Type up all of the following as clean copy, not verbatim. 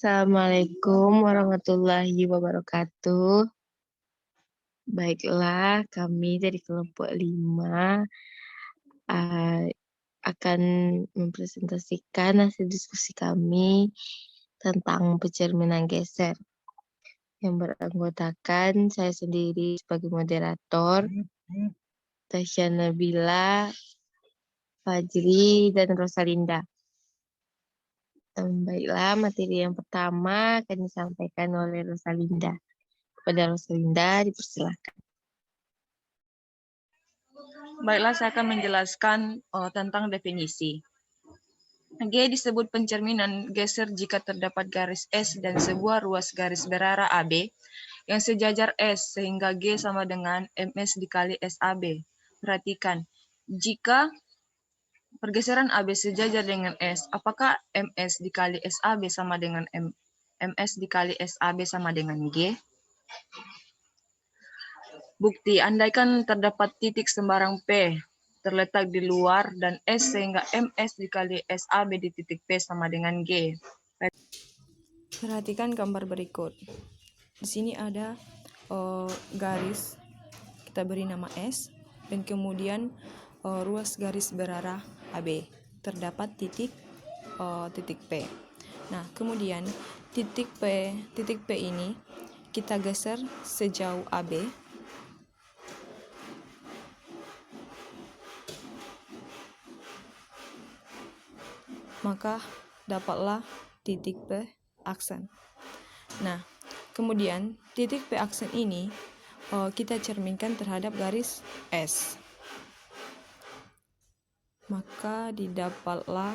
Assalamualaikum warahmatullahi wabarakatuh. Baiklah, kami dari kelompok 5 akan mempresentasikan hasil diskusi kami tentang pencerminan geser yang beranggotakan saya sendiri sebagai moderator, Tasya Nabila, Fajri, dan Rosalinda. Baiklah, materi yang pertama akan disampaikan oleh Rosalinda. Kepada Rosalinda, dipersilakan. Baiklah, saya akan menjelaskan tentang definisi. G disebut pencerminan geser jika terdapat garis S dan sebuah ruas garis berarah AB yang sejajar S sehingga G sama dengan MS dikali SAB. Perhatikan, jika pergeseran AB sejajar dengan S, apakah MS dikali SAB sama dengan MS dikali SAB sama dengan G? Bukti, andaikan terdapat titik sembarang P terletak di luar dan S sehingga MS dikali SAB di titik P sama dengan G. Perhatikan gambar berikut. Di sini ada garis, kita beri nama S, dan kemudian ruas garis berarah AB. Terdapat titik P. Nah, kemudian titik P ini kita geser sejauh AB. Maka dapatlah titik P aksen. Nah, kemudian titik P aksen ini kita cerminkan terhadap garis S. Maka didapatlah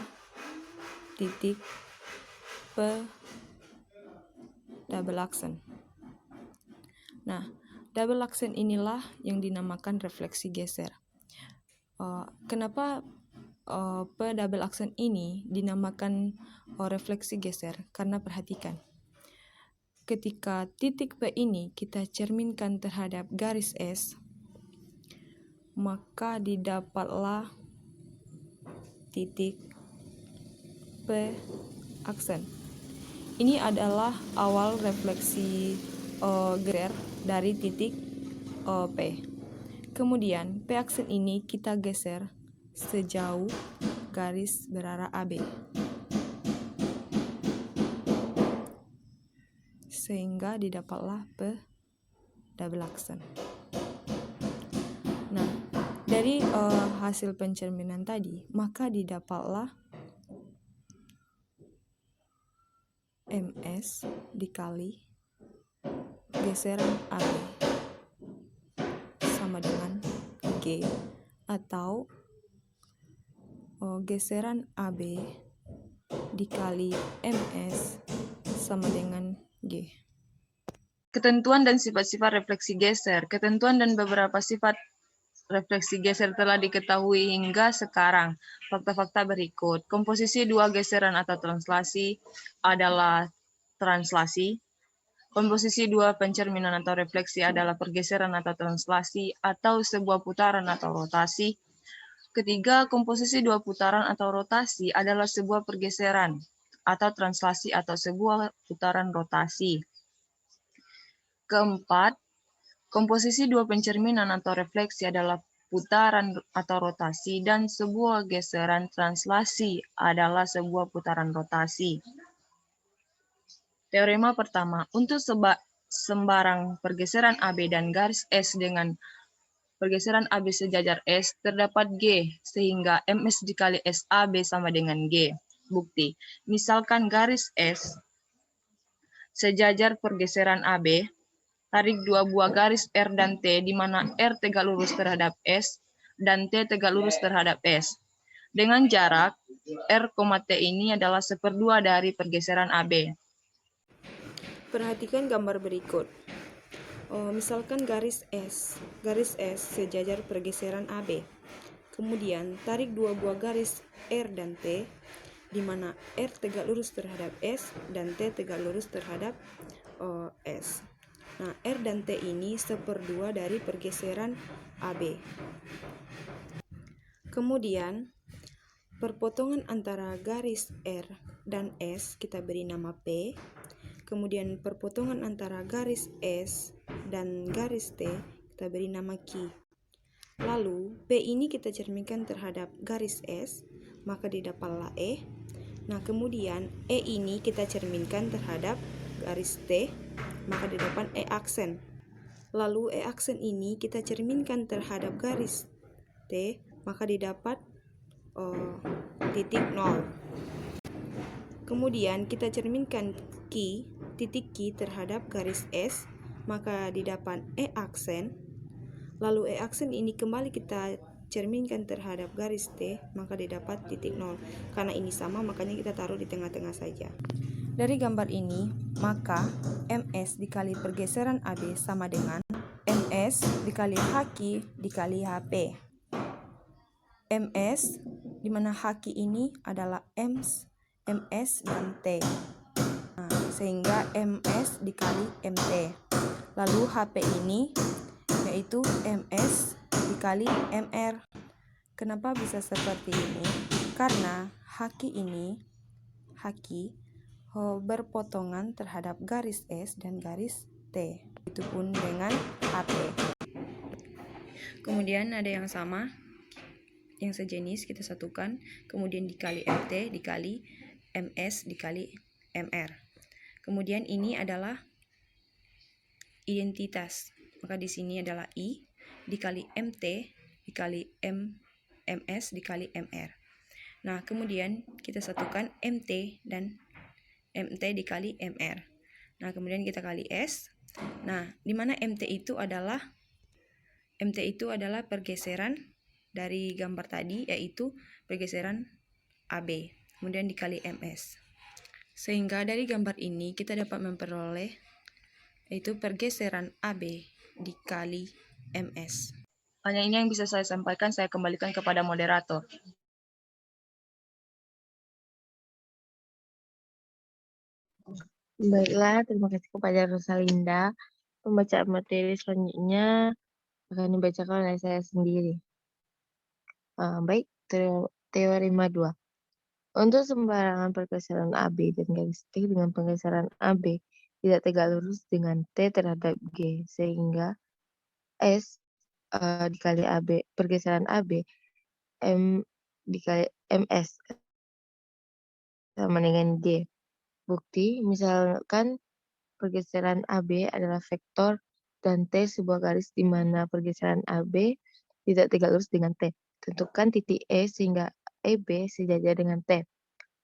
titik P double aksen. Nah, double aksen inilah yang dinamakan refleksi geser. Kenapa P double aksen ini dinamakan refleksi geser? Karena perhatikan, ketika titik P ini kita cerminkan terhadap garis S, maka didapatlah titik P aksen. Ini adalah awal refleksi geser dari titik P. Kemudian P aksen ini kita geser sejauh garis berarah AB, sehingga didapatlah P double aksen. Nah, dari hasil pencerminan tadi, maka didapatlah MS dikali geseran AB sama dengan G, atau geseran AB dikali MS sama dengan G. Ketentuan dan sifat-sifat refleksi geser. Ketentuan dan beberapa sifat refleksi geser telah diketahui hingga sekarang. Fakta-fakta berikut. Komposisi dua geseran atau translasi adalah translasi. Komposisi dua pencerminan atau refleksi adalah pergeseran atau translasi atau sebuah putaran atau rotasi. Ketiga, komposisi dua putaran atau rotasi adalah sebuah pergeseran atau translasi atau sebuah putaran rotasi. Keempat, komposisi dua pencerminan atau refleksi adalah putaran atau rotasi dan sebuah geseran translasi adalah sebuah putaran rotasi. Teorema pertama, untuk sembarang pergeseran AB dan garis S dengan pergeseran AB sejajar S, terdapat G, sehingga MS dikali SAB sama dengan G. Bukti, misalkan garis S sejajar pergeseran AB, tarik dua buah garis R dan T, di mana R tegak lurus terhadap S dan T tegak lurus terhadap S. Dengan jarak R, T ini adalah 1/2 dari pergeseran AB. Perhatikan gambar berikut. Misalkan garis S sejajar pergeseran AB. Kemudian tarik dua buah garis R dan T, di mana R tegak lurus terhadap S dan T tegak lurus terhadap S. Nah, R dan T ini 1/2 dari pergeseran AB. Kemudian perpotongan antara garis R dan S kita beri nama P, Kemudian perpotongan antara garis S dan garis T kita beri nama Q. Lalu P ini kita cerminkan terhadap garis S, maka didapatlah E. Nah, kemudian E ini kita cerminkan terhadap garis T, maka didapat E aksen. Lalu E aksen ini kita cerminkan terhadap garis T, maka didapat titik 0. Kemudian kita cerminkan titik Q terhadap garis S, maka didapat E aksen. Lalu E aksen ini kembali kita cerminkan terhadap garis T, maka didapat titik 0. Karena ini sama, makanya kita taruh di tengah-tengah saja. Dari gambar ini, maka MS dikali pergeseran AB sama dengan MS dikali HQ dikali HP. MS, di mana HQ ini adalah MS dan T. Nah, sehingga MS dikali MT. Lalu HP ini yaitu MS dikali MR. Kenapa bisa seperti ini? Karena haki berpotongan terhadap garis S dan garis T. Itu pun dengan HP. Kemudian ada yang sama, yang sejenis kita satukan, kemudian dikali MT dikali MS dikali MR. Kemudian ini adalah identitas. Maka di sini adalah I dikali MT dikali MS dikali MR. Nah, kemudian kita satukan MT dan MT dikali MR. Nah, kemudian kita kali S. Nah, di mana MT itu adalah pergeseran dari gambar tadi, yaitu pergeseran AB. Kemudian dikali MS. Sehingga dari gambar ini kita dapat memperoleh yaitu pergeseran AB dikali MS. Hanya ini yang bisa saya sampaikan, saya kembalikan kepada moderator. Baiklah, terima kasih kepada Rosalinda. Pembacaan materi selanjutnya akan dibacakan oleh saya sendiri. Baik, teorema 2. Untuk sembarangan pergeseran AB dan garis T dengan pergeseran AB tidak tegak lurus dengan T terhadap G, sehingga S dikali AB, pergeseran AB, M dikali MS sama dengan G. Bukti, misalkan pergeseran AB adalah vektor dan T sebuah garis di mana pergeseran AB tidak tegak lurus dengan T. Tentukan titik E sehingga EB sejajar dengan T.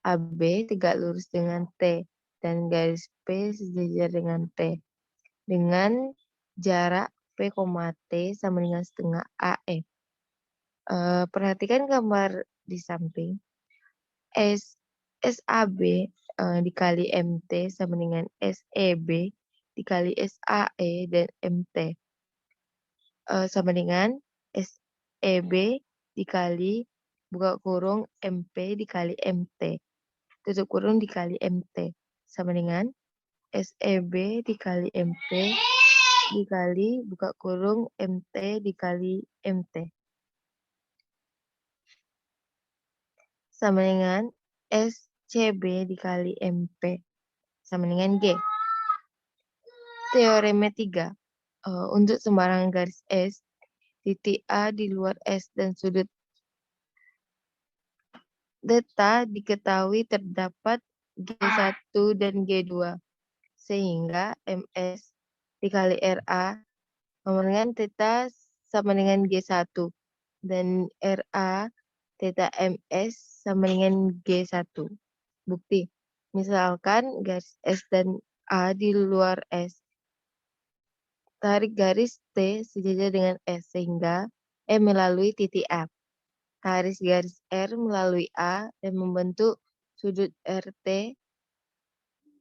AB tegak lurus dengan T dan garis P sejajar dengan T. Dengan jarak P, T sama dengan setengah AE. Perhatikan gambar di samping. SAB dikali MT sama dengan SEB dikali SAE dan MT sama dengan SEB dikali buka kurung MP dikali MT tutup kurung dikali MT sama dengan SEB dikali MP dikali buka kurung MT dikali MT sama dengan SCB dikali MP sama dengan G. Teorema 3. Untuk sembarangan garis S, titik A di luar S dan sudut theta diketahui terdapat G1 dan G2, sehingga MS dikali RA sama dengan theta sama dengan G1, dan RA theta MS sama dengan G1. Bukti, misalkan garis S dan A di luar S, tarik garis T sejajar dengan S sehingga E melalui titik A. Tarik garis R melalui A dan membentuk sudut RT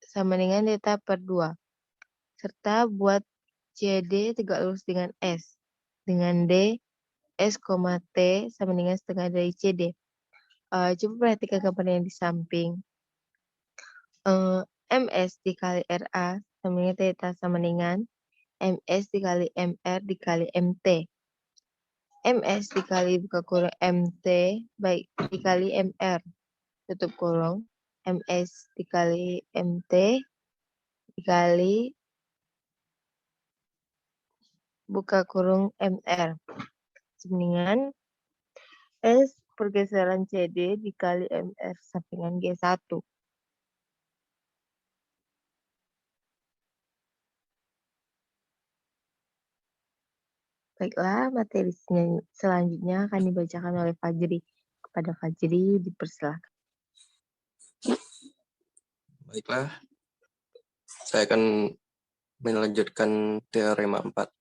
sama dengan theta per 2. Serta buat CD tegak lurus dengan S. Dengan D, S, T sama dengan setengah dari CD. Coba perhatikan gambar yang di samping. MS dikali RA sama dengan theta sama dengan MS dikali MR dikali MT. MS dikali buka kurung MT baik dikali MR tutup kurung MS dikali MT dikali buka kurung MR dengan S pergeseran CD dikali MR sampingan G1. Baiklah, materi selanjutnya akan dibacakan oleh Fajri. Kepada Fajri dipersilakan. Baiklah, saya akan melanjutkan teorema 4.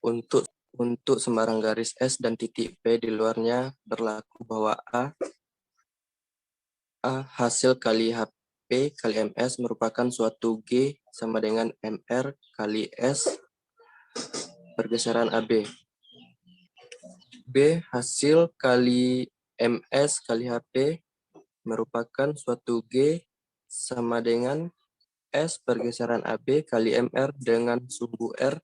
Untuk sembarang garis S dan titik P di luarnya berlaku bahwa A hasil kali HP kali MS merupakan suatu G sama dengan MR kali S pergeseran AB. B hasil kali MS kali HP merupakan suatu G sama dengan S pergeseran AB kali MR dengan sumbu R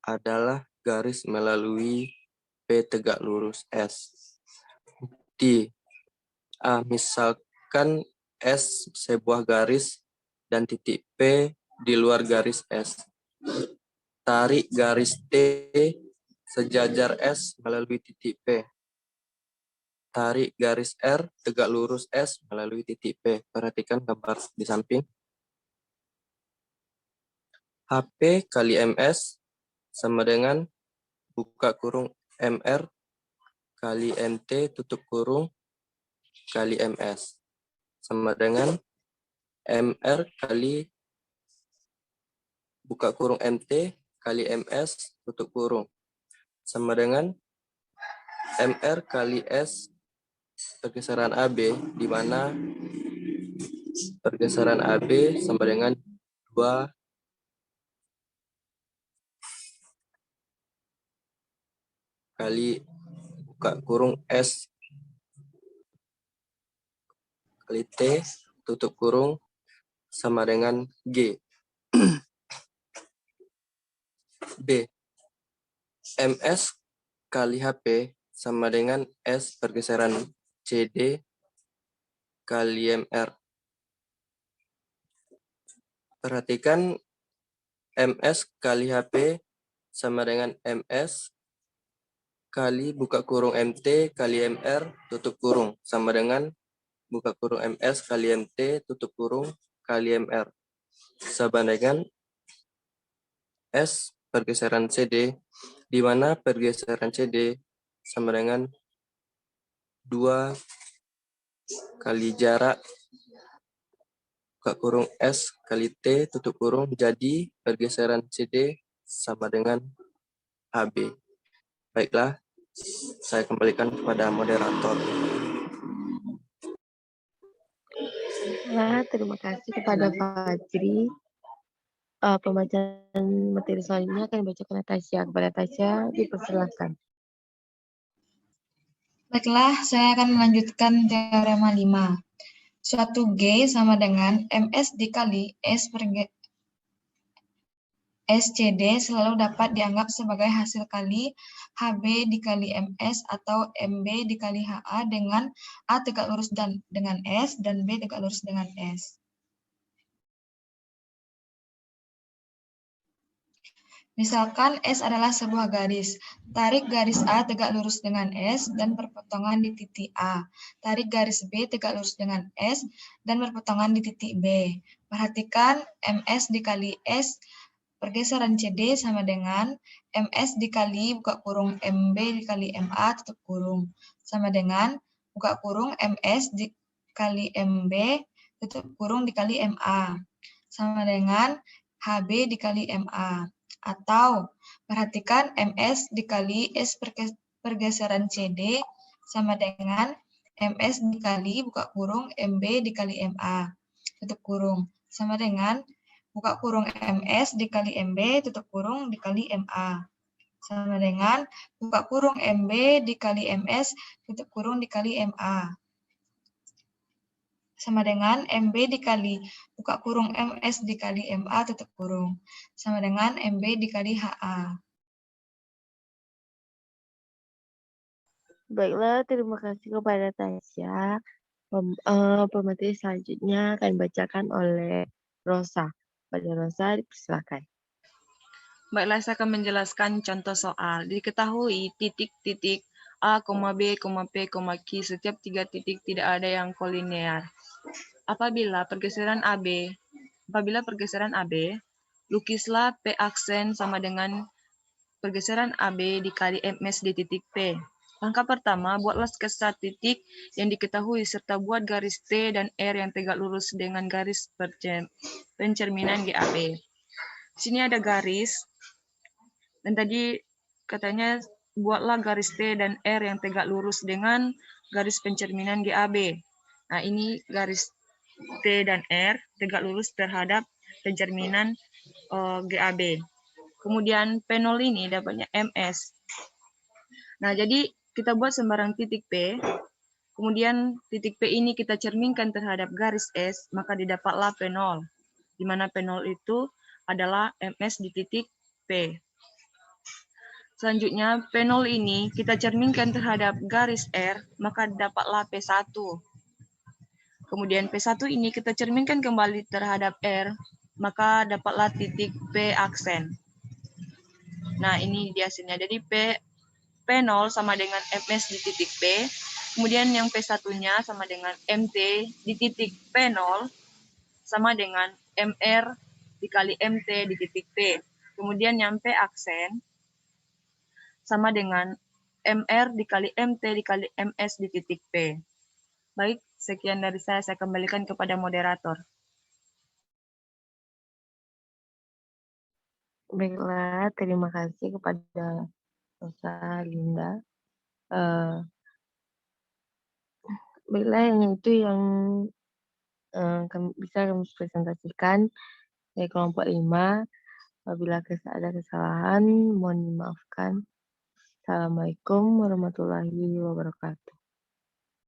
adalah garis melalui P tegak lurus S. Bukti A. Misalkan S sebuah garis dan titik P di luar garis S. Tarik garis T sejajar S melalui titik P. Tarik garis R tegak lurus S melalui titik P. Perhatikan gambar di samping. HP kali MS sama dengan buka kurung MR kali MT tutup kurung kali MS. Sama dengan MR kali buka kurung MT kali MS tutup kurung. Sama dengan MR kali S pergeseran AB, di mana pergeseran AB sama dengan 2 kali buka kurung S kali T tutup kurung sama dengan G. B. MS kali HP sama dengan S pergeseran CD kali MR. Perhatikan MS kali HP sama dengan MS kali buka kurung MT kali MR tutup kurung sama dengan buka kurung MS kali MT tutup kurung kali MR. Sama dengan S pergeseran CD, di mana pergeseran CD sama dengan 2 kali jarak buka kurung S kali T tutup kurung, jadi pergeseran CD sama dengan AB. Baiklah, saya kembalikan kepada moderator. Nah, terima kasih kepada Fajri. Pembacaan materi selanjutnya akan dibacakan Tasya. Kepada Tasya dipersilakan. Baiklah, saya akan melanjutkan teorema 5. Suatu G sama dengan MS dikali S per SCD selalu dapat dianggap sebagai hasil kali HB dikali MS atau MB dikali HA dengan A tegak lurus dengan S dan B tegak lurus dengan S. Misalkan S adalah sebuah garis. Tarik garis A tegak lurus dengan S dan perpotongan di titik A. Tarik garis B tegak lurus dengan S dan perpotongan di titik B. Perhatikan MS dikali S pergeseran CD sama dengan MS dikali buka kurung MB dikali MA tutup kurung. Sama dengan buka kurung MS dikali MB tutup kurung dikali MA. Sama dengan HB dikali MA. Atau perhatikan MS dikali S pergeseran CD sama dengan MS dikali buka kurung MB dikali MA tutup kurung sama dengan buka kurung MS dikali MB tutup kurung dikali MA sama dengan buka kurung MB dikali MS tutup kurung dikali MA sama dengan MB dikali buka kurung MS dikali MA tutup kurung sama dengan MB dikali HA. Baiklah, terima kasih kepada Tasya. Pemateri selanjutnya akan dibacakan oleh Rosa. Pada Rosa, silakan. Baiklah, saya akan menjelaskan contoh soal. Diketahui titik-titik A, B, P, Q setiap 3 titik tidak ada yang kolinear. Apabila pergeseran AB, lukislah P aksen sama dengan pergeseran AB dikali MS di titik P. Langkah pertama, buatlah sketsa titik yang diketahui serta buat garis T dan R yang tegak lurus dengan garis pencerminan GAB. Sini ada garis, dan tadi katanya buatlah garis T dan R yang tegak lurus dengan garis pencerminan GAB. Nah, ini garis T dan R tegak lurus terhadap pencerminan GAB. Kemudian P0 ini dapatnya MS. Nah, jadi kita buat sembarang titik P, kemudian titik P ini kita cerminkan terhadap garis S, maka didapatlah P0, di mana P0 itu adalah MS di titik P. Selanjutnya, P0 ini kita cerminkan terhadap garis R, maka dapatlah P1. Kemudian P1 ini kita cerminkan kembali terhadap R, maka dapatlah titik P aksen. Nah, ini di hasilnya. Jadi P0 sama dengan MS di titik P, kemudian yang P1-nya sama dengan MT di titik P0, sama dengan MR dikali MT di titik P. Kemudian yang P aksen sama dengan MR dikali MT dikali MS di titik P. Baik, sekian dari saya kembalikan kepada moderator. Baiklah, terima kasih kepada Rosa Linda. Baiklah, yang itu yang bisa kami presentasikan dari kelompok 5. Apabila ada kesalahan, mohon dimaafkan. Assalamualaikum warahmatullahi wabarakatuh.